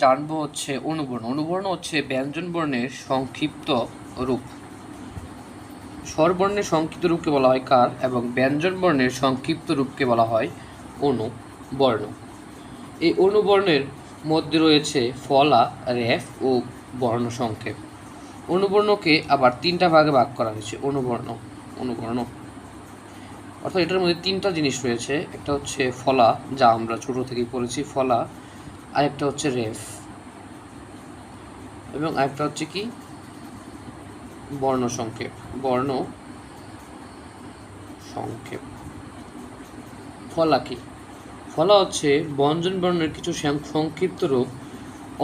জানবো হচ্ছে অনুবর্ণ। অনুবর্ণ হচ্ছে ব্যঞ্জন বর্ণের সংক্ষিপ্ত রূপ। স্বরবর্ণের সংক্ষিপ্ত রূপকে বলা হয় কার, এবং ব্যঞ্জন বর্ণের সংক্ষিপ্ত রূপকে বলা হয় অনুবর্ণ। এই অনুবর্ণের মধ্যে রয়েছে ফলা, রেফ ও বর্ণ সংক্ষেপ। অনুবর্ণকে আবার তিনটা ভাগে ভাগ করা হয়েছে। অনুবর্ণ অর্থাৎ এটার মধ্যে তিনটা জিনিস রয়েছে। একটা হচ্ছে ফলা, যা আমরা ছোট থেকেই পড়েছি, ফলা। আরেকটা হচ্ছে রেফ, এবং আরেকটা হচ্ছে কি বর্ণ সংক্ষেপ। ফলা কি? ফলা হচ্ছে ব্যঞ্জন বর্ণের কিছু সংক্ষিপ্ত রূপ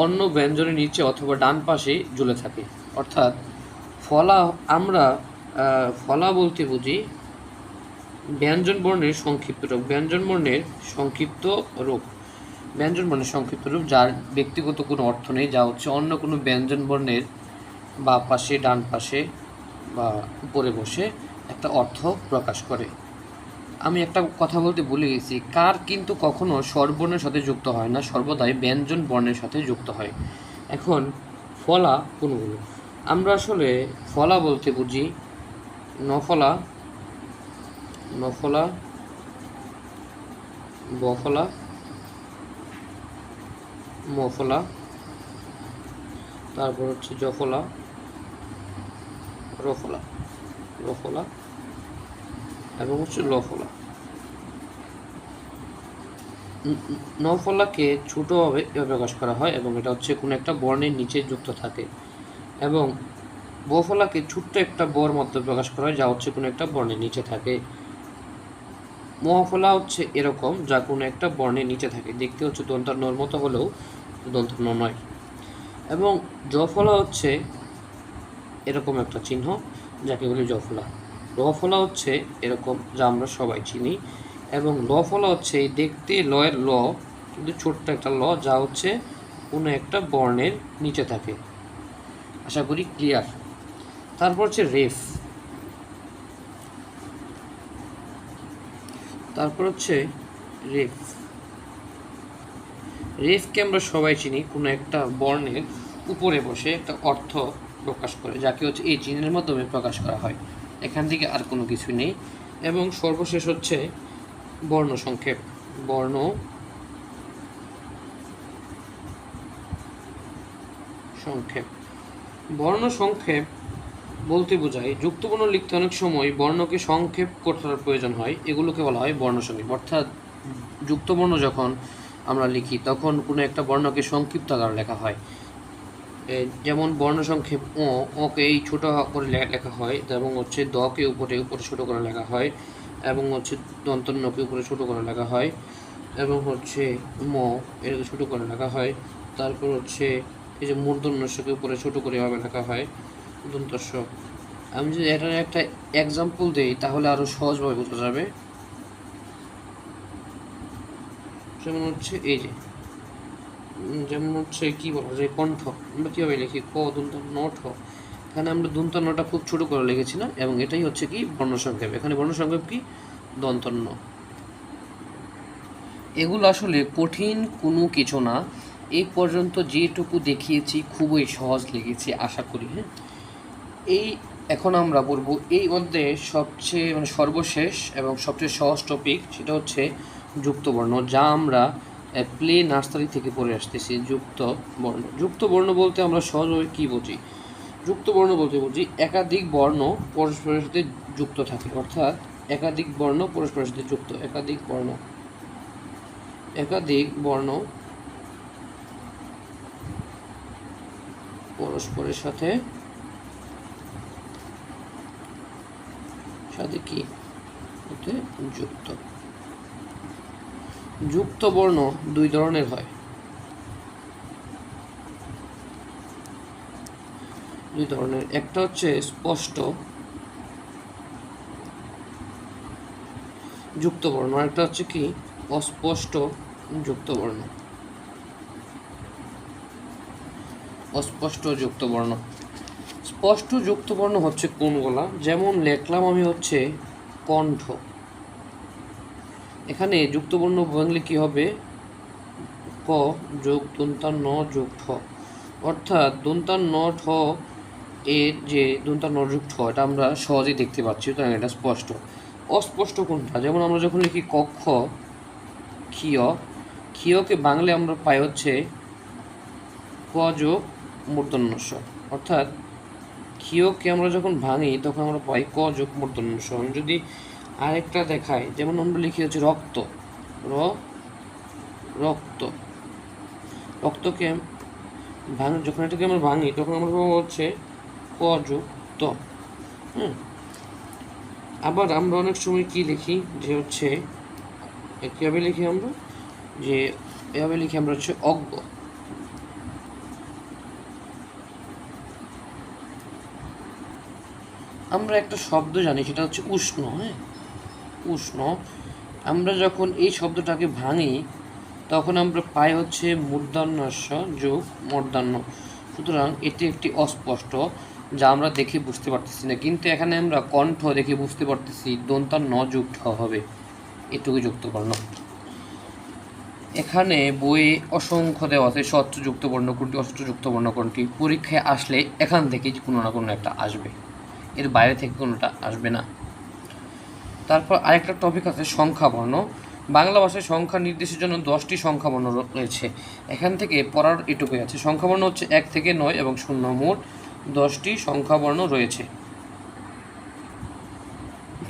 অন্য ব্যঞ্জনের নিচে অথবা ডান পাশে ঝুলে থাকে। অর্থাৎ আমরা ফলা বলতে বুঝি ব্যঞ্জন বর্ণের সংক্ষিপ্ত রূপ। ব্যঞ্জন বর্ণের সংক্ষিপ্ত রূপ যার ব্যক্তিগত কোনো অর্থ নেই, যা হচ্ছে অন্য কোনো ব্যঞ্জন বর্ণের বা পাশে, ডান পাশে বা উপরে বসে একটা অর্থ প্রকাশ করে। আমি একটা কথা বলতে ভুলে গেছি, কার কিন্তু কখনো স্বরবর্ণের সাথে যুক্ত হয় না, সর্বদাই ব্যঞ্জন বর্ণের সাথে যুক্ত হয়। এখন ফলা কোনগুলো? আমরা আসলে ফলা বলতে বুঝি নফলা, বফলা, মফলা, তারপর হচ্ছে জফলা, রফলা এবং হচ্ছে লফলা। নফলাকে ছোটোভাবে প্রকাশ করা হয় এবং এটা হচ্ছে কোনো একটা বর্ণের নিচে যুক্ত থাকে, এবং বফলাকে ছোট্ট একটা বর মধ্যে প্রকাশ করা হয়, যা হচ্ছে কোনো একটা বর্ণের নিচে থাকে। মফলা হচ্ছে এরকম, যা কোনো একটা বর্ণের নিচে থাকে, দেখতে হচ্ছে দন্তান্নর মতো হলেও দন্তান্ন নয়। এবং জফলা হচ্ছে এরকম একটা চিহ্ন, যাকে বলি জফলা। রফলা হচ্ছে এরকম, যা আমরা সবাই চিনি। এবং লফলা হচ্ছে দেখতে লয়ের ল, কিন্তু ছোট্ট একটা ল, যা হচ্ছে কোনো একটা বর্ণের নিচে থাকে। আশা করি ক্লিয়ার। তারপর হচ্ছে রেফ। রেফকে আমরা সবাই চিনি, কোনো একটা বর্ণের উপরে বসে একটা অর্থ প্রকাশ করে, যাকে হচ্ছে এই চিহ্নের মাধ্যমে প্রকাশ করা হয়। এখান থেকে আর কোনো কিছু নেই। এবং সর্বশেষ হচ্ছে বর্ণ সংক্ষেপ। বর্ণ সংক্ষেপ বলতে বোঝায় যুক্তবর্ণ লিখতে অনেক সময় বর্ণকে সংক্ষেপ করার প্রয়োজন হয়, এগুলোকে বলা হয় বর্ণ সংক্ষেপ। অর্থাৎ যুক্তবর্ণ যখন আমরা লিখি তখন কোনো একটা বর্ণকে সংক্ষিপ্ত আকারে লেখা হয়। যেমন বর্ণ সংক্ষেপ ওকে এই ছোটো করে লেখা হয়, এবং হচ্ছে দকে উপরে ছোটো করে লেখা হয়, এবং হচ্ছে দন্তন্যকে উপরে ছোটো করে লেখা হয়, এবং হচ্ছে এটাকে ছোটো করে লেখা হয়। তারপর হচ্ছে এই যে মূর্ধন্যস্যকে উপরে ছোটো করে এভাবে লেখা হয়, দন্তস্য। আমি যদি এটার একটা এক্সাম্পল দিই তাহলে আরও সহজভাবে বোঝা যাবে। যেমন হচ্ছে এই যে, যেমন হচ্ছে কী বলা যায়, কণ্ঠ আমরা কীভাবে লিখি, ক দন্ত ন ঠ। এখানে আমরা দন্ত নটা খুব ছোটো করে লিখেছি না, এবং এটাই হচ্ছে কি বর্ণসংক্ষেপ। এখানে বর্ণসংক্ষেপ কি দন্তন্য। এগুলো আসলে কঠিন কোনো কিছু না, এই পর্যন্ত যেটুকু দেখিয়েছি খুবই সহজ লেগেছে আশা করি। এখন আমরা বলবো এই মধ্যে সবচেয়ে সর্বশেষ এবং সবচেয়ে সহজ টপিক, সেটা হচ্ছে যুক্তবর্ণ, যা আমরা প্লে নার্সারি থেকে পড়ে আসতেছি। যুক্তবর্ণ বলতে আমরা সহজভাবে কী বুঝি? যুক্তবর্ণ বলতে বুঝি একাধিক বর্ণ পরস্পরের সাথে যুক্ত থাকে। অর্থাৎ একাধিক বর্ণ পরস্পরের সাথে যুক্ত, একাধিক বর্ণ পরস্পরের সাথে কি যুক্ত বর্ণ দুই ধরনের হয়। একটা হচ্ছে স্পষ্ট যুক্তবর্ণ, আর একটা হচ্ছে কি অস্পষ্ট যুক্তবর্ণ। স্পষ্ট যুক্তবর্ণ হচ্ছে কোনগুলা? যেমন লিখলাম আমি হচ্ছে কণ্ঠ। এখানে যুক্তবর্ণ বাংলা কি হবে? যোগ দন্তান্ন যোগ ঠ, অর্থাৎ দন্তান্ন ঠ এর যে দন্তান্ন যোগ ঠ এটা আমরা সহজেই দেখতে পাচ্ছি, সুতরাং এটা স্পষ্ট। অস্পষ্ট কোনটা? যেমন আমরা যখন লিখি কক্ষ ক্ষিয়, ক্ষিয়কে বাংলায় আমরা পাই হচ্ছে ক যোগ মূর্ধন্য ষ, অর্থাৎ ক্ষিয়কে আমরা যখন ভাঙি তখন আমরা পাই ক যোগ মূর্ধন্য ষ। আমি যদি আরেকটা দেখাই, যেমন আমরা লিখি হচ্ছে রক্ত, রক্ত, রক্তকে যখন এটাকে আমরা ভাঙি তখন আমরা পাবো হচ্ছে ক যোগ ত। আবার আমরা অনেক সময় কি লিখি যে হচ্ছে কীভাবে লিখি আমরা, যে এভাবে লিখি আমরা হচ্ছে অজ্ঞ। আমরা একটা শব্দ জানি সেটা হচ্ছে উষ্ণ। উষ্ণ, আমরা যখন এই শব্দটাকে ভাঙি তখন আমরা পাই হচ্ছে মূর্ধন্যস্য যোগ মূর্ধন্য। সুতরাং এটি একটি অস্পষ্ট, যা আমরা দেখে বুঝতে পারতেছি না, কিন্তু এখানে আমরা কণ্ঠ দেখে বুঝতে পারতেছি দন্তান্ন যোগ ঠ হবে, এটুকুই যুক্তবর্ণ। এখানে বইয়ে অসংখ্য দেওয়া আছে স্বচ্ছ যুক্তবর্ণ কোনটি, অস্বচ্ছ যুক্তবর্ণ কোনটি। পরীক্ষায় আসলে এখান থেকেই কোনো না কোনো একটা আসবে, এর বাইরে থেকে কোনোটা আসবে না। তারপর আরেকটা টপিক আছে সংখ্যাবর্ণ। বাংলা ভাষায় সংখ্যা নির্দেশের জন্য 10টি সংখ্যাবর্ণ রয়েছে। এখান থেকে পড়ার এটুকুই আছে। সংখ্যাবর্ণ হচ্ছে 1 থেকে 9 এবং 0, মোট 10টি সংখ্যাবর্ণ রয়েছে।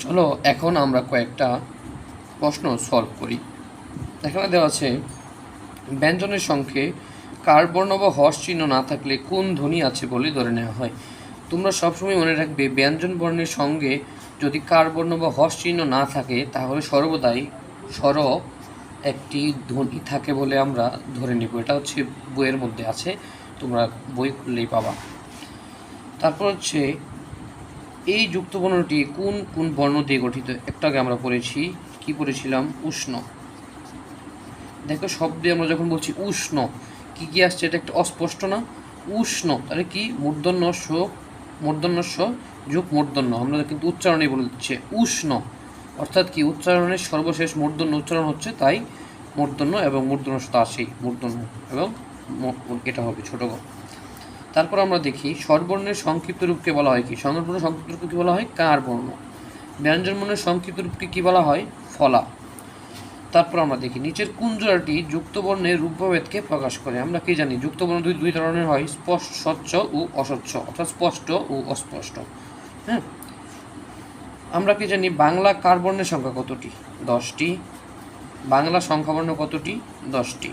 চলো এখন আমরা কয়েকটা প্রশ্ন সলভ করি। এখানে দেওয়া আছে ব্যঞ্জনের সঙ্গে কার বর্ণ বা হর্ষ চিহ্ন না থাকলে কোন ধ্বনি আছে বলে ধরে নেওয়া হয়। তোমরা সবসময় মনে রাখবে, ব্যঞ্জন বর্ণের সঙ্গে যদি কার বর্ণ বা হর্ষ চিহ্ন না থাকে তাহলে সর্বদাই স্বর একটি ধ্বনি থাকে বলে আমরা ধরে নিব। এটা হচ্ছে বইয়ের মধ্যে আছে, তোমরা বই খুললেই পাবা। তারপর হচ্ছে এই যুক্তবর্ণটি কোন কোন বর্ণ দিয়ে গঠিত। একটু আগে আমরা পড়েছি, কি পড়েছিলাম? উষ্ণ। দেখো শব্দে আমরা যখন বলছি উষ্ণ, কি কি আসছে? এটা একটা অস্পষ্ট না? উষ্ণ, তাহলে কি? মূর্ধন্যস্য যোগ মূর্ধন্য। আমরা কিন্তু উচ্চারণে বলে দিচ্ছে উষ্ণ, অর্থাৎ কি উচ্চারণের সর্বশেষ মূর্ধন্য উচ্চারণ হচ্ছে, তাই মূর্ধন্য এবং মূর্ধন্যস্য তো আসেই, মূর্ধন্য এবং এটা হবে ছোট গ। তারপর আমরা দেখি স্বরবর্ণের সংক্ষিপ্ত রূপকে বলা হয় কি? স্বরবর্ণের সংক্ষিপ্ত রূপকে বলা হয় কার বর্ণ। ব্যঞ্জন বর্ণের সংক্ষিপ্ত রূপকে কি বলা হয়? ফলা। তারপর আমরা দেখি নিচের কোন জোড়াটি যুক্তবর্ণের রূপভেদকে প্রকাশ করে। আমরা কি জানি যুক্তবর্ণ দুই ধরনের হয়, স্পষ্ট স্বচ্ছ ও অস্বচ্ছ, অর্থাৎ স্পষ্ট ও অস্পষ্ট। হ্যাঁ, আমরা কি জানি বাংলা কার বর্ণের সংখ্যা কতটি? 10টি। বাংলা সংখ্যাবর্ণ কতটি? 10টি।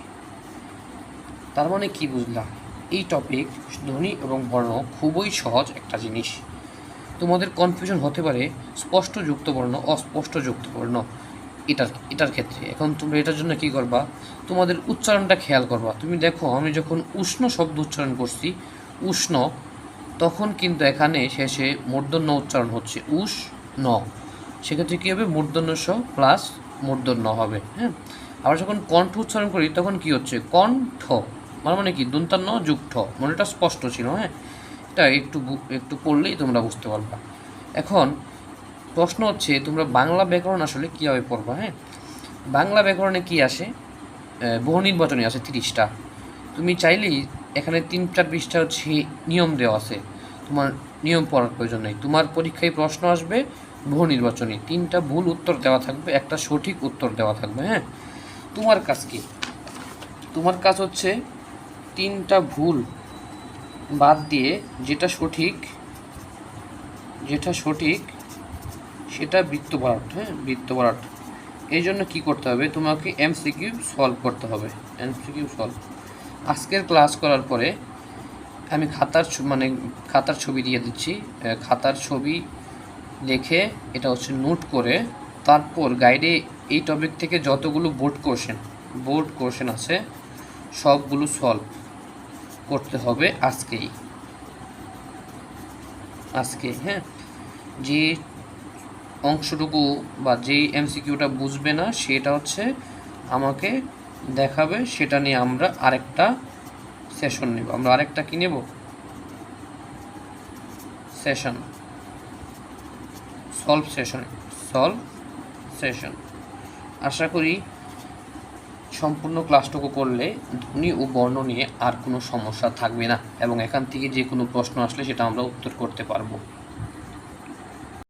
তার মানে কি বুঝলাম? এই টপিক ধ্বনি এবং বর্ণ খুবই সহজ একটা জিনিস। তোমাদের কনফিউশন হতে পারে স্পষ্ট যুক্তবর্ণ, অস্পষ্ট যুক্তবর্ণ এটার ক্ষেত্রে। এখন তোমরা এটার জন্য কি করবা? তোমাদের উচ্চারণটা খেয়াল করবা। তুমি দেখো, আমি যখন উষ্ণ শব্দ উচ্চারণ করছি, উষ্ণ, তখন কিন্তু এখানে শেষে মূর্ধন্য উচ্চারণ হচ্ছে উষ্ণ। সেক্ষেত্রে কী হবে? মূর্ধন্য স প্লাস মূর্ধন্য হবে। হ্যাঁ, আবার যখন কণ্ঠ উচ্চারণ করি তখন কি হচ্ছে? কণ্ঠ, মানে কি? দন্তান্ন যোগ ঠ। মনেটা স্পষ্ট ছিল। হ্যাঁ, এটা একটু পড়লেই তোমরা বুঝতে পারবা। এখন প্রশ্ন হচ্ছে তোমরা বাংলা ব্যাকরণ আসলে কীভাবে পড়বা। হ্যাঁ, বাংলা ব্যাকরণে কি আসে? বহু নির্বাচনী আছে 30টা। তুমি চাইলেই এখানে 3-4 পৃষ্ঠা হচ্ছে নিয়ম দেওয়া আছে, তোমার নিয়ম পড়ার প্রয়োজন নেই। তোমার পরীক্ষায় প্রশ্ন আসবে বহু নির্বাচনী, 3টা ভুল উত্তর দেওয়া থাকবে, একটা সঠিক উত্তর দেওয়া থাকবে। হ্যাঁ, তোমার কাজ কি? তোমার কাজ হচ্ছে 3টা ভুল বাদ দিয়ে যেটা সঠিক সেটা বৃত্ত ভরাট। হ্যাঁ, বৃত্ত ভরাট। এই জন্য কী করতে হবে? তোমাকে এমসিকিউ সলভ করতে হবে। MCQ solve. আজকের ক্লাস করার পরে আমি খাতার ছবি দিয়ে দিচ্ছি। খাতার ছবি দেখে এটা হচ্ছে নোট করে, তারপর গাইডে এই টপিক থেকে যতগুলো বোর্ড কোশ্চেন আছে সবগুলো সলভ করতে হবে আজকে। হ্যাঁ, যে অংশটুকু বা যেই এমসিকিউটা বুঝবে না সেটা হচ্ছে আমাকে দেখাবে, সেটা নিয়ে আমরা আরেকটা সেশন নেব। আমরা আরেকটা কি নেব? Session, solve session. আশা করি সম্পূর্ণ ক্লাসটুকু করলে ধ্বনি ও বর্ণ নিয়ে আর কোনো সমস্যা থাকবে না এবং এখান থেকে যে কোনো প্রশ্ন আসলে সেটা আমরা উত্তর করতে পারবো।